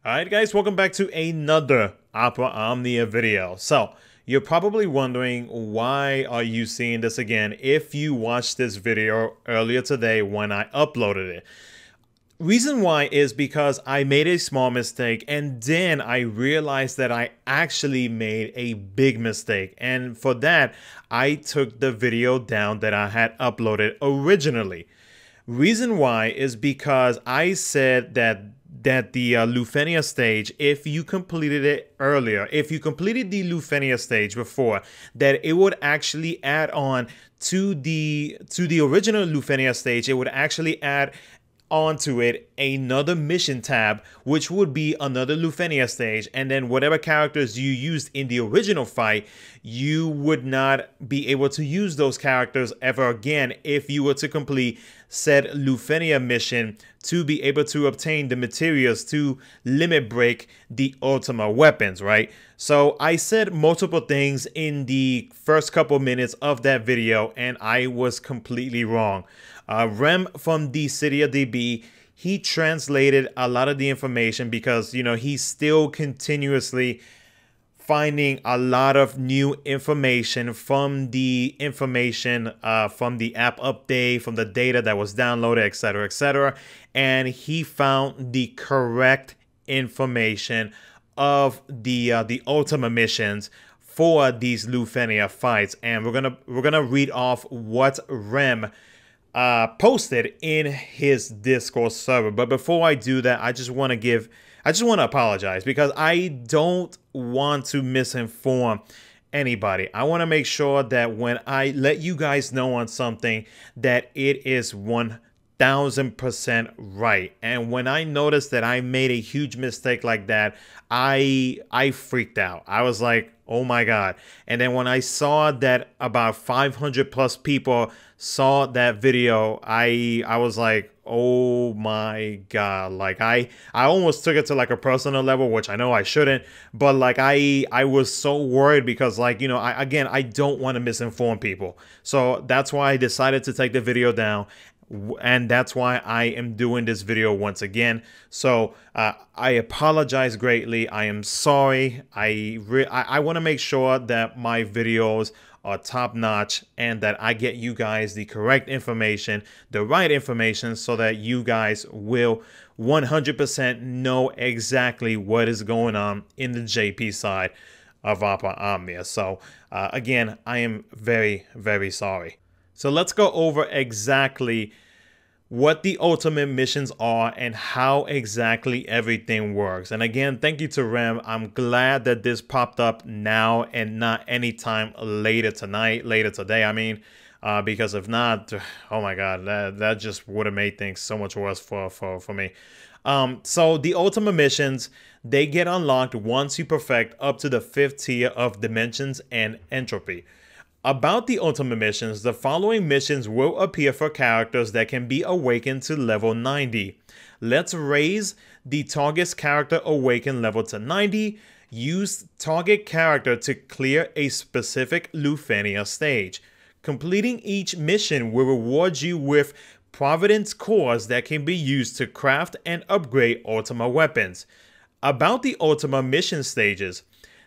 Alright guys, welcome back to another Omnia video. So, you're probably wondering, why are you seeing this again if you watched this video earlier today when I uploaded it? Reason why is because I made a small mistake and then I realized that I actually made a big mistake. And for that, I took the video down that I had uploaded originally. Reason why is because I said that the LUFENIA stage, if you completed it earlier, if you completed the LUFENIA stage before, that it would actually add on to the original LUFENIA stage. It would actually add onto it another mission tab, which would be another LUFENIA stage, and then whatever characters you used in the original fight, you would not be able to use those characters ever again if you were to complete said LUFENIA mission to be able to obtain the materials to limit break the Ultima weapons, right? So I said multiple things in the first couple minutes of that video and I was completely wrong. Rem from dissidiaoperaomnia, he translated a lot of the information because, you know, he's still continuously finding a lot of new information from the from the app update, from the data that was downloaded, etc., etc. And he found the correct information of the Ultima missions for these LUFENIA fights. And we're gonna read off what Rem posted in his Discord server. But before I do that, I just want to apologize because I don't want to misinform anybody. I want to make sure that when I let you guys know on something, that it is 1000% right. And when I noticed that I made a huge mistake like that, I freaked out. I was like, oh my God. And then when I saw that about 500 plus people saw that video, I was like, oh my God. Like I almost took it to like a personal level, which I know I shouldn't, but like I was so worried because, like, you know, I don't want to misinform people. So that's why I decided to take the video down. And that's why I am doing this video once again. So I apologize greatly. I am sorry. I want to make sure that my videos are top notch and that I get you guys the correct information, the right information, so that you guys will 100% know exactly what is going on in the JP side of Omnia. So again, I am very, very sorry. So let's go over exactly what the ultimate missions are and how exactly everything works. And again, thank you to Rem. I'm glad that this popped up now and not anytime later tonight, later today, I mean, because if not, oh my God, that just would have made things so much worse for me. So the ultimate missions, they get unlocked once you perfect up to the 5th tier of dimensions and entropy. About the Ultima missions, the following missions will appear for characters that can be awakened to level 90. Let's raise the target's character awakened level to 90. Use target character to clear a specific LUFENIA stage. Completing each mission will reward you with Providence Cores that can be used to craft and upgrade Ultima weapons. About the Ultima mission stages,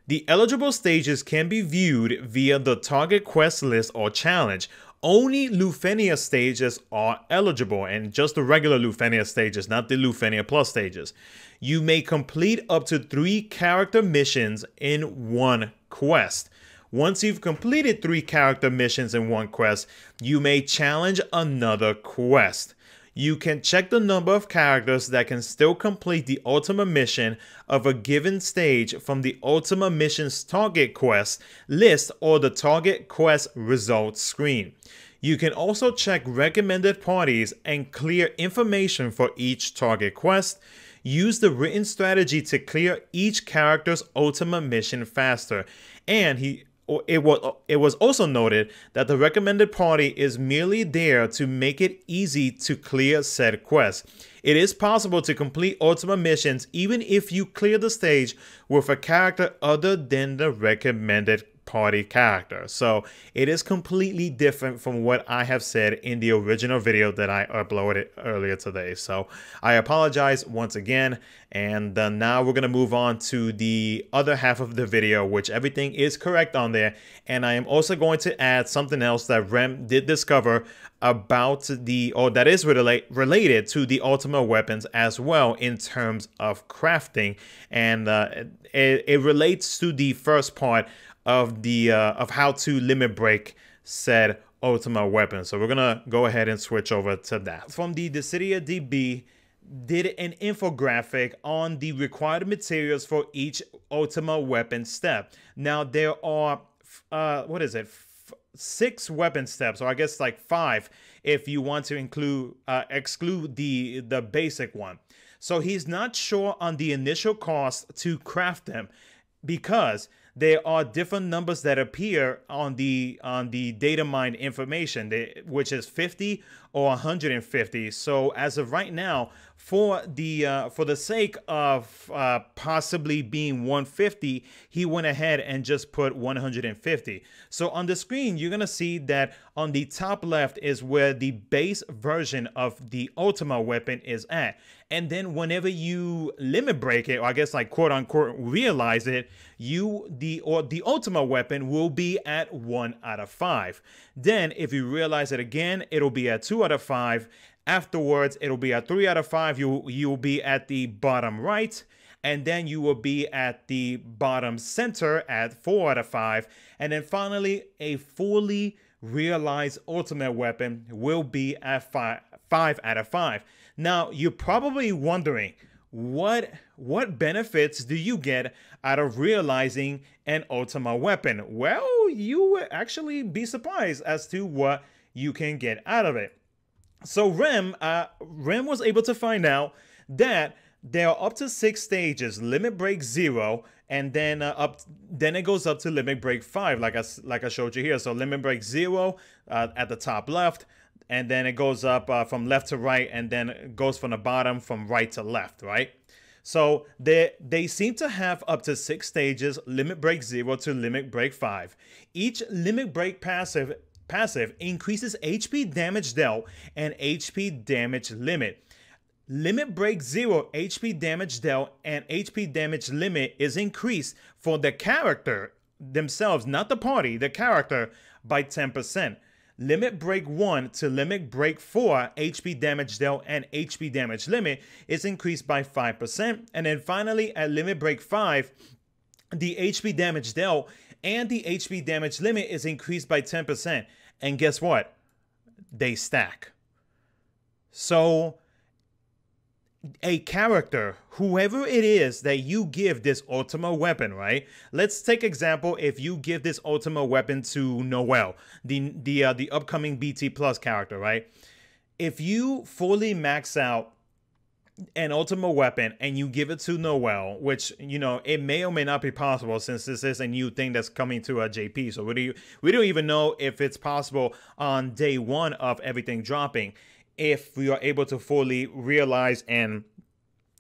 the eligible stages can be viewed via the target quest list or challenge. Only LUFENIA stages are eligible, and just the regular LUFENIA stages, not the LUFENIA Plus stages. You may complete up to 3 character missions in one quest. Once you've completed 3 character missions in one quest, you may challenge another quest. You can check the number of characters that can still complete the Ultima mission of a given stage from the Ultima mission's target quest list or the target quest results screen. You can also check recommended parties and clear information for each target quest. Use the written strategy to clear each character's Ultima mission faster. And it was also noted that the recommended party is merely there to make it easy to clear said quest. It is possible to complete Ultima missions even if you clear the stage with a character other than the recommended party character. So it is completely different from what I have said in the original video that I uploaded earlier today. So I apologize once again. And now we're going to move on to the other half of the video, which everything is correct on there. And I am also going to add something else that Rem did discover about that is related to the Ultima weapons as well in terms of crafting. And it relates to the first part of how to limit break said Ultima weapon. So we're going to go ahead and switch over to that. From the DB did an infographic on the required materials for each Ultima weapon step. Now there are what is it, 6 weapon steps, or I guess like 5 if you want to exclude the basic one. So he's not sure on the initial cost to craft them because there are different numbers that appear on the data mine information, which is 50 or 150. So as of right now, for the sake of possibly being 150, he went ahead and just put 150. So on the screen, you're gonna see that on the top left is where the base version of the Ultima weapon is at. And then whenever you limit break it, or I guess like quote unquote realize it, the Ultima weapon will be at 1 out of 5. Then if you realize it again, it'll be at 2 out of 5. Afterwards, it'll be at 3 out of 5. You'll be at the bottom right, and then you will be at the bottom center at 4 out of 5. And then finally, a fully realized ultimate weapon will be at 5 out of 5. Now, you're probably wondering, what benefits do you get out of realizing an Ultima weapon? Well, you would actually be surprised as to what you can get out of it. So Rem was able to find out that there are up to 6 stages: limit break 0, and then then it goes up to limit break 5, like I showed you here. So limit break 0 at the top left, and then it goes up from left to right, and then it goes from the bottom from right to left, right? So they seem to have up to 6 stages: limit break 0 to limit break 5. Each limit break passive increases HP damage dealt and HP damage limit. Limit break 0 HP damage dealt and HP damage limit is increased for the character themselves, not the party, the character, by 10%. Limit break 1 to limit break 4 HP damage dealt and HP damage limit is increased by 5%. And then finally at limit break 5, the HP damage dealt and the HP damage limit is increased by 10%. And guess what? They stack. So a character, whoever it is that you give this Ultima weapon, right? Let's take example if you give this Ultima weapon to Noel, the upcoming BT Plus character, right? If you fully max out an Ultima weapon and you give it to Noel, which, you know, it may or may not be possible since this is a new thing that's coming to a JP. So we don't even know if it's possible on day 1 of everything dropping, if we are able to fully realize and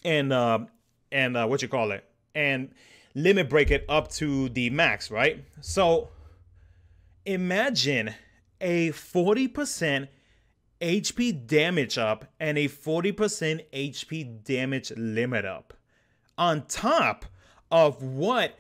what you call it, and limit break it up to the max, right? So imagine a 40% HP damage up and a 40% HP damage limit up on top of what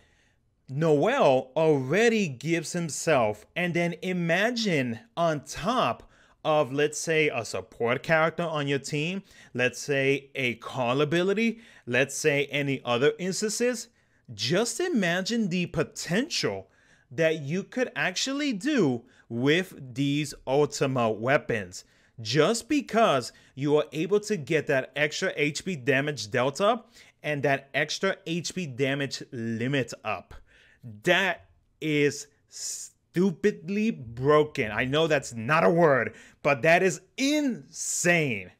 Noel already gives himself. And then imagine on top of, let's say, a support character on your team, let's say a call ability, let's say any other instances. Just imagine the potential that you could actually do with these Ultima weapons. Just because you are able to get that extra HP damage dealt up and that extra HP damage limit up. That is stupidly broken. I know that's not a word, but that is insane.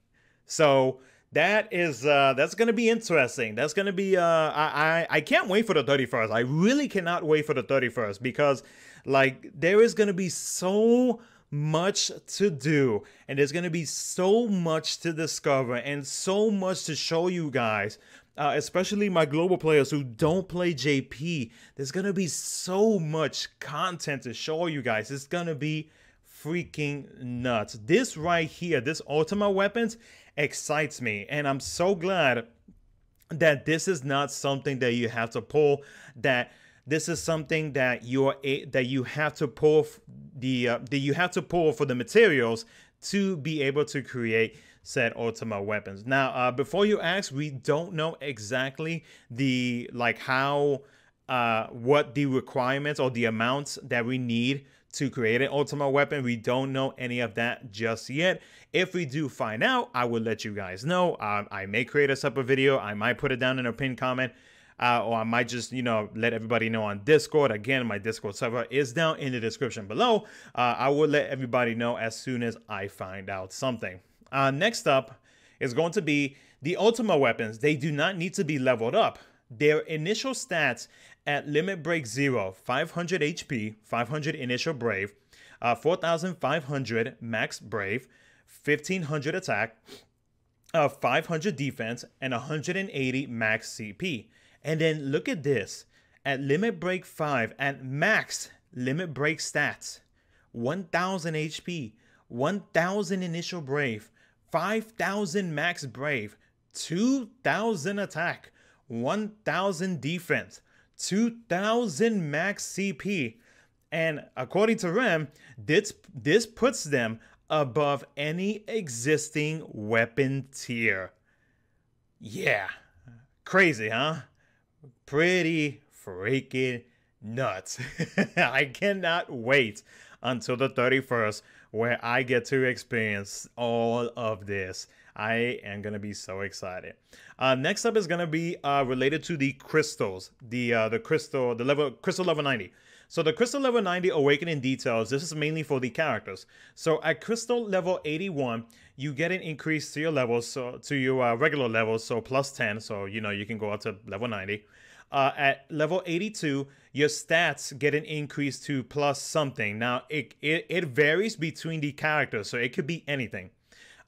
So that is that's gonna be interesting. That's gonna be I can't wait for the 31st. I really cannot wait for the 31st because, like, there is gonna be so much to do, and there's gonna be so much to discover and so much to show you guys especially my global players who don't play JP. There's gonna be so much content to show you guys. It's gonna be freaking nuts. This right here, this Ultima weapons excites me, and I'm so glad that this is not something that you have to pull, that this is something that you have to pull for the materials to be able to create said Ultima weapons. Now, before you ask, we don't know exactly the what the requirements or the amounts that we need to create an Ultima weapon. We don't know any of that just yet. If we do find out, I will let you guys know. I may create a separate video. I might put it down in a pinned comment. Or I might just, let everybody know on Discord. Again, my Discord server is down in the description below. I will let everybody know as soon as I find out something. Next up is going to be the Ultima weapons. They do not need to be leveled up. Their initial stats at limit break 0, 500 HP, 500 initial brave, 4,500 max brave, 1,500 attack, 500 defense, and 180 max CP. And then look at this. At limit break 5, at max limit break stats, 1,000 HP, 1,000 initial brave, 5,000 max brave, 2,000 attack, 1,000 defense, 2,000 max CP. And according to Rem, this puts them above any existing weapon tier. Yeah, crazy, huh? Pretty freaking nuts. I cannot wait until the 31st where I get to experience all of this. I am going to be so excited. Next up is going to be related to the crystals, the crystal level 90. So the crystal level 90 awakening details, this is mainly for the characters. So at crystal level 81, you get an increase to your levels, so to your regular levels, so plus 10. So, you can go up to level 90. At level 82, your stats get an increase to plus something. Now, it varies between the characters, so it could be anything.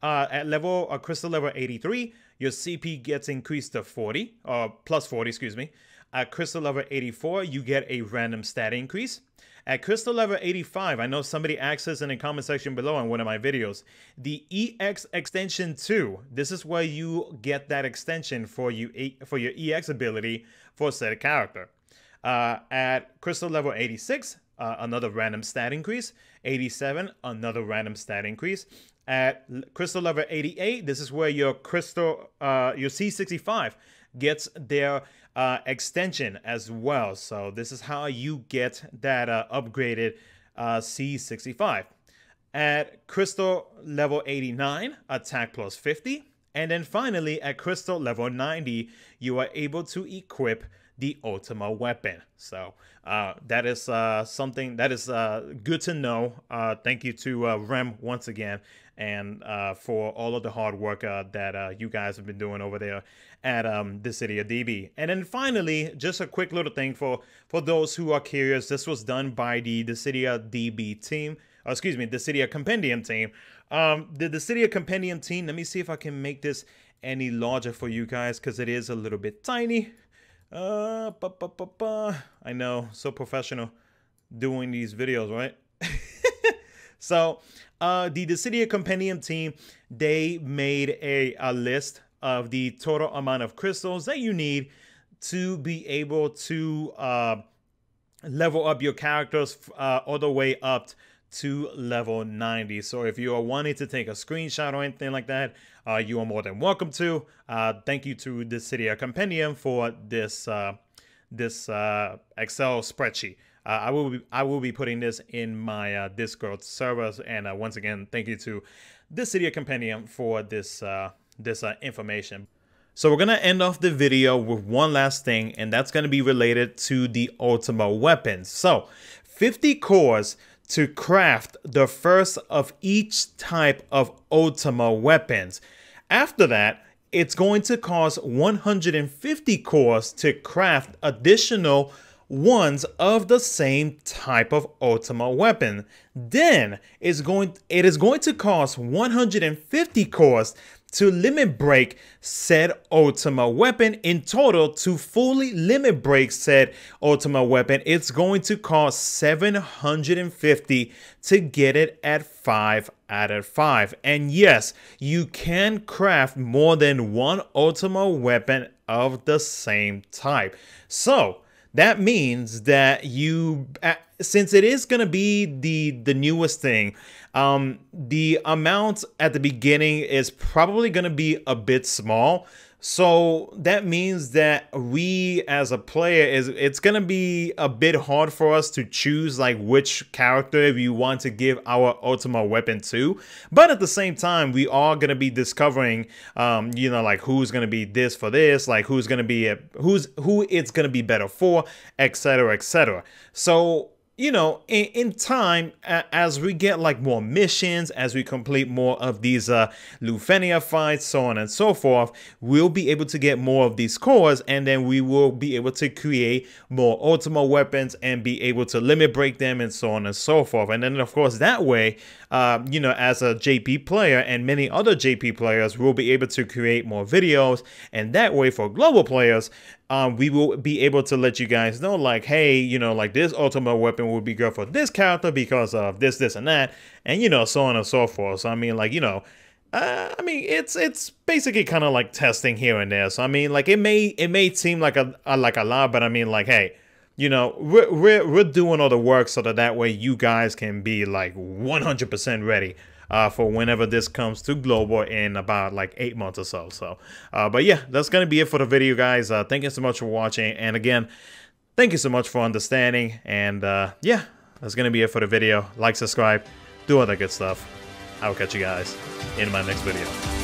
At crystal level 83, your CP gets increased to 40, or plus 40, excuse me. At crystal level 84, you get a random stat increase. At crystal level 85, I know somebody asked us in the comment section below on one of my videos, the EX extension 2, this is where you get that extension for your EX ability for said character. At crystal level 86, another random stat increase. 87, another random stat increase. At crystal level 88, this is where your your C65 gets their extension as well. So this is how you get that upgraded C65. At crystal level 89, attack plus 50. And then finally, at crystal level 90, you are able to equip the Ultima weapon. So that is something that is good to know. Thank you to Rem once again, and for all of the hard work that you guys have been doing over there at dissidiaDB. And then finally, just a quick little thing for those who are curious. This was done by the dissidiaDB team. Excuse me, Dissidia Compendium team. The Dissidia Compendium team, let me see if I can make this any larger for you guys, because it is a little bit tiny. I know, so professional doing these videos, right? So the Dissidia Compendium team, they made a list of the total amount of crystals that you need to be able to level up your characters all the way up to level 90. So if you are wanting to take a screenshot or anything like that, you are more than welcome to. Thank you to Dissidia Compendium for this Excel spreadsheet. I will be putting this in my Discord servers, and once again, thank you to Dissidia Compendium for this information. So we're gonna end off the video with one last thing, and that's gonna be related to the Ultima weapons. So 50 cores to craft the first of each type of Ultima weapons. After that, it's going to cost 150 cores to craft additional ones of the same type of Ultima weapon. Then it is going to cost 150 cores to limit break said Ultima weapon. In total, to fully limit break said Ultima weapon, it's going to cost 750 to get it at 5 out of 5. And yes, you can craft more than one Ultima weapon of the same type. So that means that you, since it is going to be the newest thing, the amount at the beginning is probably going to be a bit small. So that means that we as a player, it's going to be a bit hard for us to choose like which character we want to give our Ultima weapon to. But at the same time, we are going to be discovering, you know, like who's going to be this for this, like who's going to be, who it's going to be better for, etc., etc. So, you know, in time, as we get like more missions, as we complete more of these LUFENIA fights, so on and so forth, we'll be able to get more of these cores, and then we will be able to create more Ultima weapons and be able to limit break them and so on and so forth. And then of course that way, you know, as a JP player and many other JP players, we'll be able to create more videos, and that way for global players, we will be able to let you guys know, like, hey, you know, like this Ultima weapon will be good for this character because of this, this, and that, and you know, so on and so forth. So I mean, like, you know, I mean, it's basically kind of like testing here and there. So I mean, like, it may seem like a lot, but I mean, like, hey, you know, we're doing all the work so that way you guys can be like 100% ready for whenever this comes to global in about like 8 months or so. So, but yeah, that's going to be it for the video, guys. Thank you so much for watching. And again, thank you so much for understanding. And yeah, that's going to be it for the video. Like, subscribe, do all that good stuff. I will catch you guys in my next video.